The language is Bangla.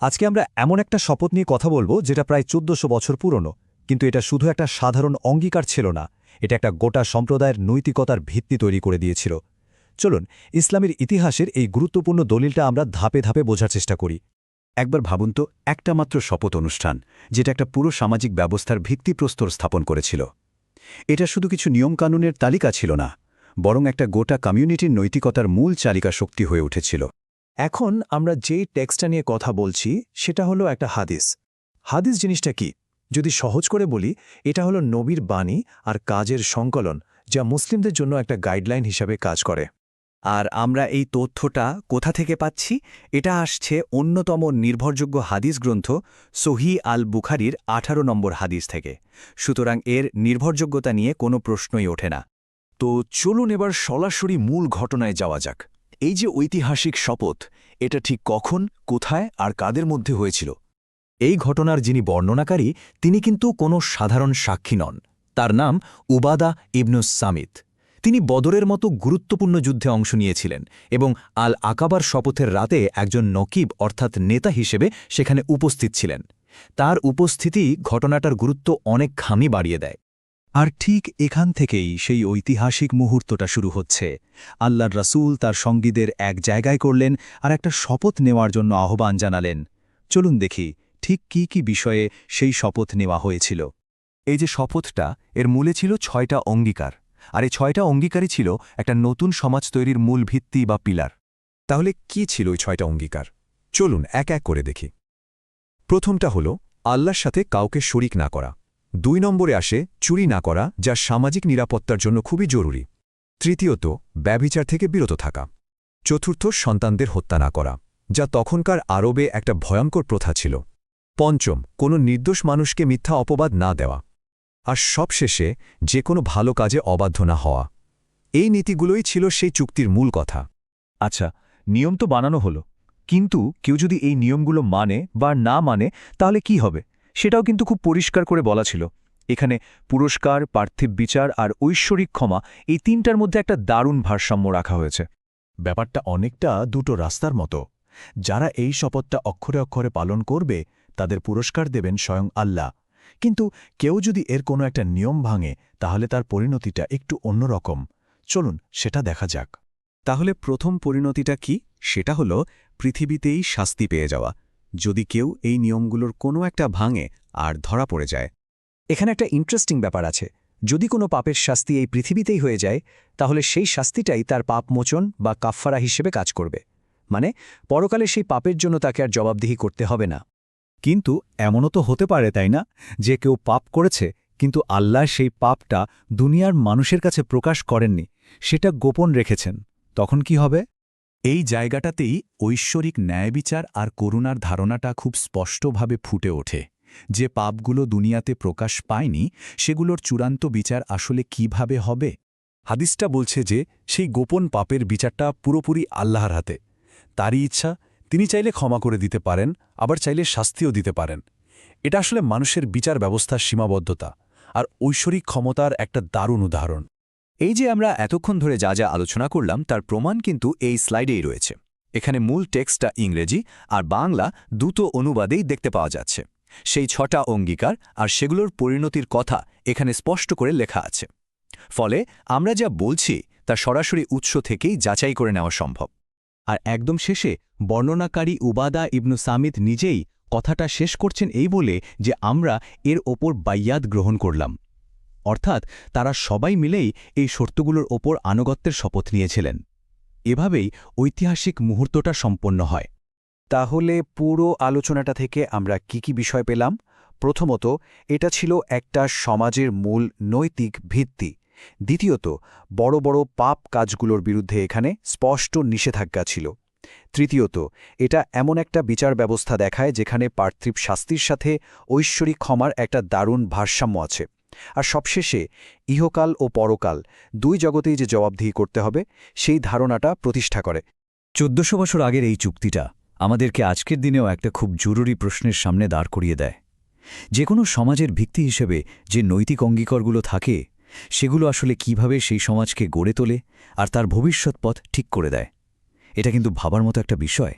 আজকে আমরা এমন একটা শপথ নিয়ে কথা বলবো যেটা প্রায় ১৪০০ বছর পুরনো, কিন্তু এটা শুধু একটা সাধারণ অঙ্গীকার ছিল না, এটা একটা গোটা সম্প্রদায়ের নৈতিকতার ভিত্তি তৈরি করে দিয়েছিল। চলুন ইসলামের ইতিহাসের এই গুরুত্বপূর্ণ দলিলটা আমরা ধাপে ধাপে বোঝার চেষ্টা করি। একবার ভাবুন তো, একটা মাত্র শপথ অনুষ্ঠান যেটা একটা পুরো সামাজিক ব্যবস্থার ভিত্তিপ্রস্তর স্থাপন করেছিল। এটা শুধু কিছু নিয়মকানুনের তালিকা ছিল না, বরং একটা গোটা কমিউনিটির নৈতিকতার মূল চালিকা শক্তি হয়ে উঠেছিল। এখন আমরা যেই টেক্সটটা নিয়ে কথা বলছি সেটা হলো একটা হাদিস। হাদিস জিনিসটা কি? যদি সহজ করে বলি, এটা হলো নবীর বাণী আর কাজের সংকলন, যা মুসলিমদের জন্য একটা গাইডলাইন হিসাবে কাজ করে। আর আমরা এই তথ্যটা কোথা থেকে পাচ্ছি? এটা আসছে অন্যতম নির্ভরযোগ্য হাদিস গ্রন্থ সহিহ আল বুখারীর ১৮ নম্বর হাদিস থেকে। সুতরাং এর নির্ভরযোগ্যতা নিয়ে কোনো প্রশ্নই ওঠে না। তো চলুন এবার সরাসরি মূল ঘটনায় যাওয়া যাক। এই যে ঐতিহাসিক শপথ, এটা ঠিক কখন, কোথায় আর কাদের মধ্যে হয়েছিল? এই ঘটনার যিনি বর্ণনাকারী তিনি কিন্তু কোনো সাধারণ সাক্ষী নন। তার নাম উবাদা ইবনুস সামিত। তিনি বদরের মতো গুরুত্বপূর্ণ যুদ্ধে অংশ নিয়েছিলেন এবং আল আকাবার শপথের রাতে একজন নকিব অর্থাৎ নেতা হিসেবে সেখানে উপস্থিত ছিলেন। তার উপস্থিতি ঘটনাটার গুরুত্ব অনেক খামি বাড়িয়ে দেয়। আর ঠিক এখান থেকেই সেই ঐতিহাসিক মুহূর্তটা শুরু হচ্ছে। আল্লাহর রাসূল তার সঙ্গীদের এক জায়গায় করলেন আর একটা শপথ নেওয়ার জন্য আহ্বান জানালেন। চলুন দেখি ঠিক কি কি বিষয়ে সেই শপথ নেওয়া হয়েছিল। এই যে শপথটা, এর মূলে ছিল ৬টা অঙ্গীকার, আর এই ৬টা অঙ্গীকারই ছিল একটা নতুন সমাজ তৈরির মূল ভিত্তি বা পিলার। তাহলে কি ছিল ওই ৬টা অঙ্গীকার? চলুন এক এক করে দেখি। প্রথমটা হল আল্লাহর সাথে কাউকে শরিক না করা। ২ নম্বরে আসে চুরি না করা, যা সামাজিক নিরাপত্তার জন্য খুবই জরুরি। তৃতীয়ত ব্যভিচার থেকে বিরত থাকা। চতুর্থ সন্তানদের হত্যা না করা, যা তখনকার আরবে একটা ভয়ঙ্কর প্রথা ছিল। পঞ্চম কোনো নির্দোষ মানুষকে মিথ্যা অপবাদ না দেওয়া। আর সবশেষে যে কোনো ভালো কাজে অবাধ্য না হওয়া। এই নীতিগুলোই ছিল সেই চুক্তির মূল কথা। আচ্ছা, নিয়ম তো বানানো হলো, কিন্তু কেউ যদি এই নিয়মগুলো মানে বা না মানে তাহলে কি হবে? সেটাও কিন্তু খুব পরিষ্কার করে বলা ছিল। এখানে পুরস্কার, পার্থিব বিচার আর ঐশ্বরিক ক্ষমা, এই তিনটার মধ্যে একটা দারুণ ভারসাম্য রাখা হয়েছে। ব্যাপারটা অনেকটা দুটো রাস্তার মতো। যারা এই শপথটা অক্ষরে অক্ষরে পালন করবে তাদের পুরস্কার দেবেন স্বয়ং আল্লাহ, কিন্তু কেউ যদি এর কোনো একটা নিয়ম ভাঙে তাহলে তার পরিণতিটা একটু অন্যরকম। চলুন সেটা দেখা যাক। তাহলে প্রথম পরিণতিটা কি? সেটা হলো পৃথিবীতেই শাস্তি পেয়ে যাওয়া, যদি কেউ এই নিয়মগুলোর কোনো একটা ভাঙে আর ধরা পড়ে যায়। এখানে একটা ইন্টারেস্টিং ব্যাপার আছে। যদি কোনো পাপের শাস্তি এই পৃথিবীতেই হয়ে যায়, তাহলে সেই শাস্তিটাই তার পাপ মোচন বা কাফফারা হিসেবে কাজ করবে। মানে পরকালে সেই পাপের জন্য তাকে আর জবাবদিহি করতে হবে না। কিন্তু এমনও তো হতে পারে, তাই না, যে কেউ পাপ করেছে কিন্তু আল্লাহ সেই পাপটা দুনিয়ার মানুষের কাছে প্রকাশ করেননি, সেটা গোপন রেখেছেন। তখন কি হবে? এই জায়গাটাতেই ঐশ্বরিক ন্যায়বিচার আর করুণার ধারণাটা খুব স্পষ্টভাবে ফুটে ওঠে। যে পাপগুলো দুনিয়াতে প্রকাশ পায়নি, সেগুলোর চূড়ান্ত বিচার আসলে কিভাবে হবে? হাদিসটা বলছে যে সেই গোপন পাপের বিচারটা পুরোপুরি আল্লাহর হাতে। তারই ইচ্ছা, তিনি চাইলে ক্ষমা করে দিতে পারেন, আবার চাইলে শাস্তিও দিতে পারেন। এটা আসলে মানুষের বিচার ব্যবস্থার সীমাবদ্ধতা আর ঐশ্বরিক ক্ষমতার একটা দারুণ উদাহরণ। এই যে আমরা এতক্ষণ ধরে যা যা আলোচনা করলাম তার প্রমাণ কিন্তু এই স্লাইডেই রয়েছে। এখানে মূল টেক্সটটা ইংরেজি আর বাংলা দুটো অনুবাদেই দেখতে পাওয়া যাচ্ছে। সেই ৬টা অঙ্গীকার আর সেগুলোর পরিণতির কথা এখানে স্পষ্ট করে লেখা আছে। ফলে আমরা যা বলছি তা সরাসরি উৎস থেকেই যাচাই করে নেওয়া সম্ভব। আর একদম শেষে বর্ণনাকারী উবাদা ইবনু সামিত নিজেই কথাটা শেষ করছেন এই বলে যে আমরা এর ওপর বাইয়াত গ্রহণ করলাম। অর্থাৎ তারা সবাই মিলেই এই শর্তগুলোর ওপর আনুগত্যের শপথ নিয়েছিলেন। এভাবেই ঐতিহাসিক মুহূর্তটা সম্পন্ন হয়। তাহলে পুরো আলোচনাটা থেকে আমরা কি কি বিষয় পেলাম? প্রথমত, এটা ছিল একটা সমাজের মূল নৈতিক ভিত্তি। দ্বিতীয়ত, বড় বড় পাপ কাজগুলোর বিরুদ্ধে এখানে স্পষ্ট নিষেধাজ্ঞা ছিল। তৃতীয়ত, এটা এমন একটা বিচার ব্যবস্থা দেখায় যেখানে পার্থিব শাস্তির সাথে ঐশ্বরিক ক্ষমার একটা দারুণ ভারসাম্য আছে। আর সবশেষে ইহকাল ও পরকাল দুই জগতেই যে জবাবদিহি করতে হবে সেই ধারণাটা প্রতিষ্ঠা করে। ১৪০০ বছর আগের এই চুক্তিটা আমাদেরকে আজকের দিনেও একটা খুব জরুরি প্রশ্নের সামনে দাঁড় করিয়ে দেয়। যে কোনো সমাজের ভিত্তি হিসেবে যে নৈতিক অঙ্গীকারগুলো থাকে, সেগুলো আসলে কিভাবে সেই সমাজকে গড়ে তোলে আর তার ভবিষ্যৎ পথ ঠিক করে দেয়। এটা কিন্তু ভাবার মতো একটা বিষয়।